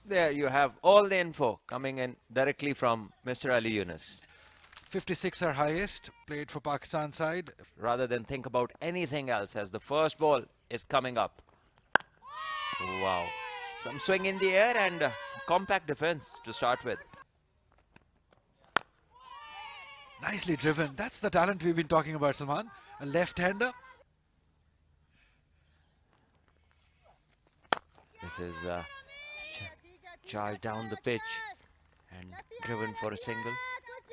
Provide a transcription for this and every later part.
There you have all the info coming in directly from Mr. Ali Yunus. 56 are highest, played for Pakistan side. Rather than think about anything else as the first ball is coming up. Wow. Some swing in the air and compact defense to start with. Nicely driven. That's the talent we've been talking about, Salman. A left-hander. This is charged down the pitch and driven for a single.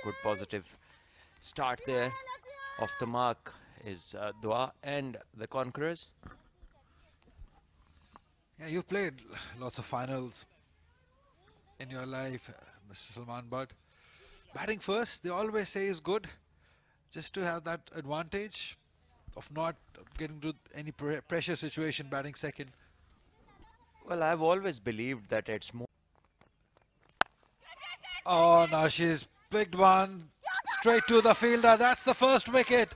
Good positive start there. Off the mark is Dua and the Conquerors. Yeah, you've played lots of finals in your life, Mr. Salman, but batting first, they always say is good, just to have that advantage of not getting to any pressure situation batting second. Well, I've always believed that it's more. Oh, now she's picked one straight to the fielder. That's the first wicket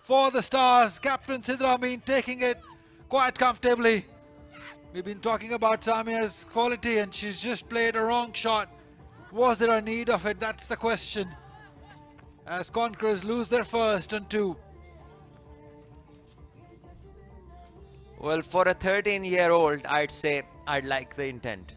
for the Stars. Captain Sidra Amin taking it quite comfortably. We've been talking about Samia's quality and she's just played a wrong shot. Was there a need of it? That's the question. As Conquerors lose their first and two. Well, for a 13-year-old, I'd say I'd like the intent.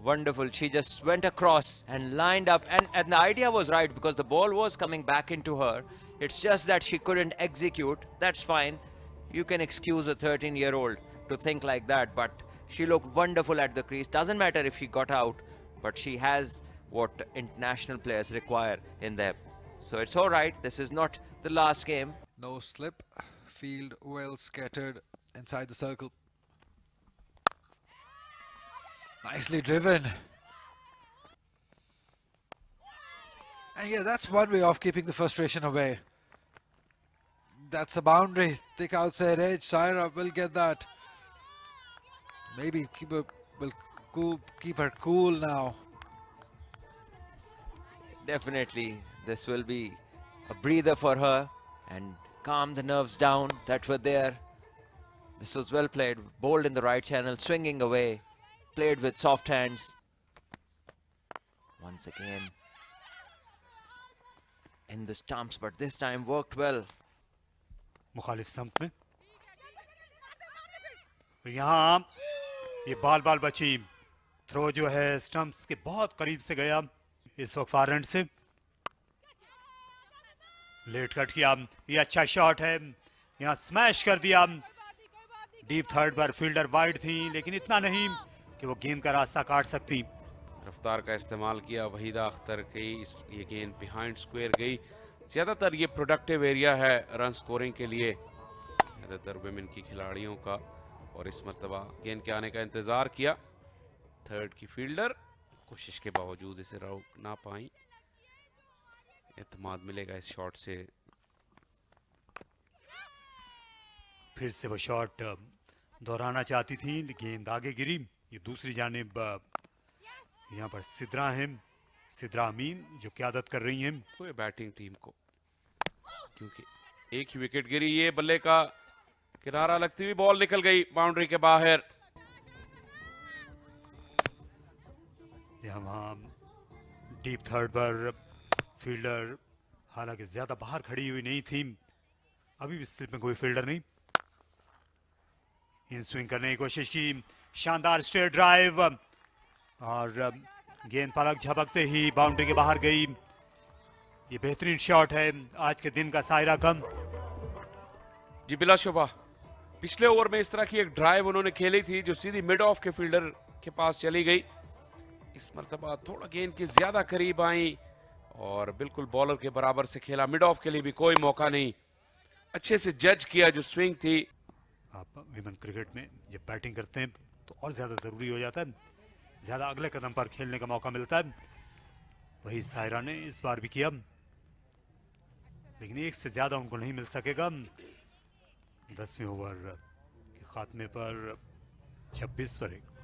Wonderful. She just went across and lined up. And the idea was right because the ball was coming back into her. It's just that she couldn't execute. That's fine. You can excuse a 13-year-old to think like that. But she looked wonderful at the crease. Doesn't matter if she got out. But she has what international players require in them. So it's all right. This is not the last game. No slip. Field well scattered inside the circle. Nicely driven. And yeah, that's one way of keeping the frustration away. That's a boundary. Thick outside edge. Saira will get that. Maybe keep her cool now. Definitely, this will be a breather for her and calm the nerves down that were there. This was well played, bowled in the right channel, swinging away, played with soft hands. Once again in the stumps, but this time worked well. मुखालिफ समत में यहाँ ये बाल बची throw जो है stumps के बहुत करीब से गया इस वक्त फार एंड से लेट कट किया ये अच्छा शॉट है यहाँ स्मैश कर दिया डीप थर्ड पर फील्डर वाइड थी लेकिन इतना नहीं कि वो गेंद का रास्ता काट सकती रफ्तार का इस्तेमाल किया वहीदा अख्तर की ये गेंद बिहाइंड स्क्वायर गई ज़्यादातर ये प्रोडक्टिव एरिया है रन स्कोरिंग के लिए ज़्यादातर विमेन की खिलाड़ियों का और इस मरतबा गेंद के आने का इंतज़ार किया थर्ड की फील्डर कोशिश के बावजूद इसे रोक ना पाई एतमाद मिलेगा इस शॉट से फिर से वो शॉट दोहराना चाहती थी गेंद आगे गिरी ये दूसरी जानिब यहाँ पर सिद्रा है सिद्रा अमीन जो क़यादत कर रही हैं पूरे बैटिंग टीम को क्योंकि एक ही विकेट गिरी ये बल्ले का किनारा लगती हुई बॉल निकल गई बाउंड्री के बाहर यहाँ डीप थर्ड पर फील्डर हालांकि ज्यादा बाहर खड़ी हुई नहीं थी अभी भी स्लिप में कोई फील्डर नहीं इन स्विंग करने की कोशिश की शानदार स्ट्रेट ड्राइव और गेंद पलक झपकते ही बाउंड्री के बाहर गई ये बेहतरीन शॉट है आज के दिन का सायरा कम जी बिला शुबा पिछले ओवर में इस तरह की एक ड्राइव उन्होंने खेली थी जो सीधी मिड ऑफ के फील्डर के पास चली गई इस मरतबा थोड़ा गेंद के ज्यादा करीब आई और बिल्कुल बॉलर के बराबर से खेला मिड ऑफ के लिए भी कोई मौका नहीं अच्छे से जज किया जो स्विंग थी आप विमेन क्रिकेट में जब बैटिंग करते हैं तो और ज्यादा जरूरी हो जाता है ज्यादा अगले कदम पर खेलने का मौका मिलता है वही सायरा ने इस बार भी किया लेकिन एक से ज्यादा उनको नहीं मिल सकेगा 10वें ओवर के खात्मे पर 26 पर 1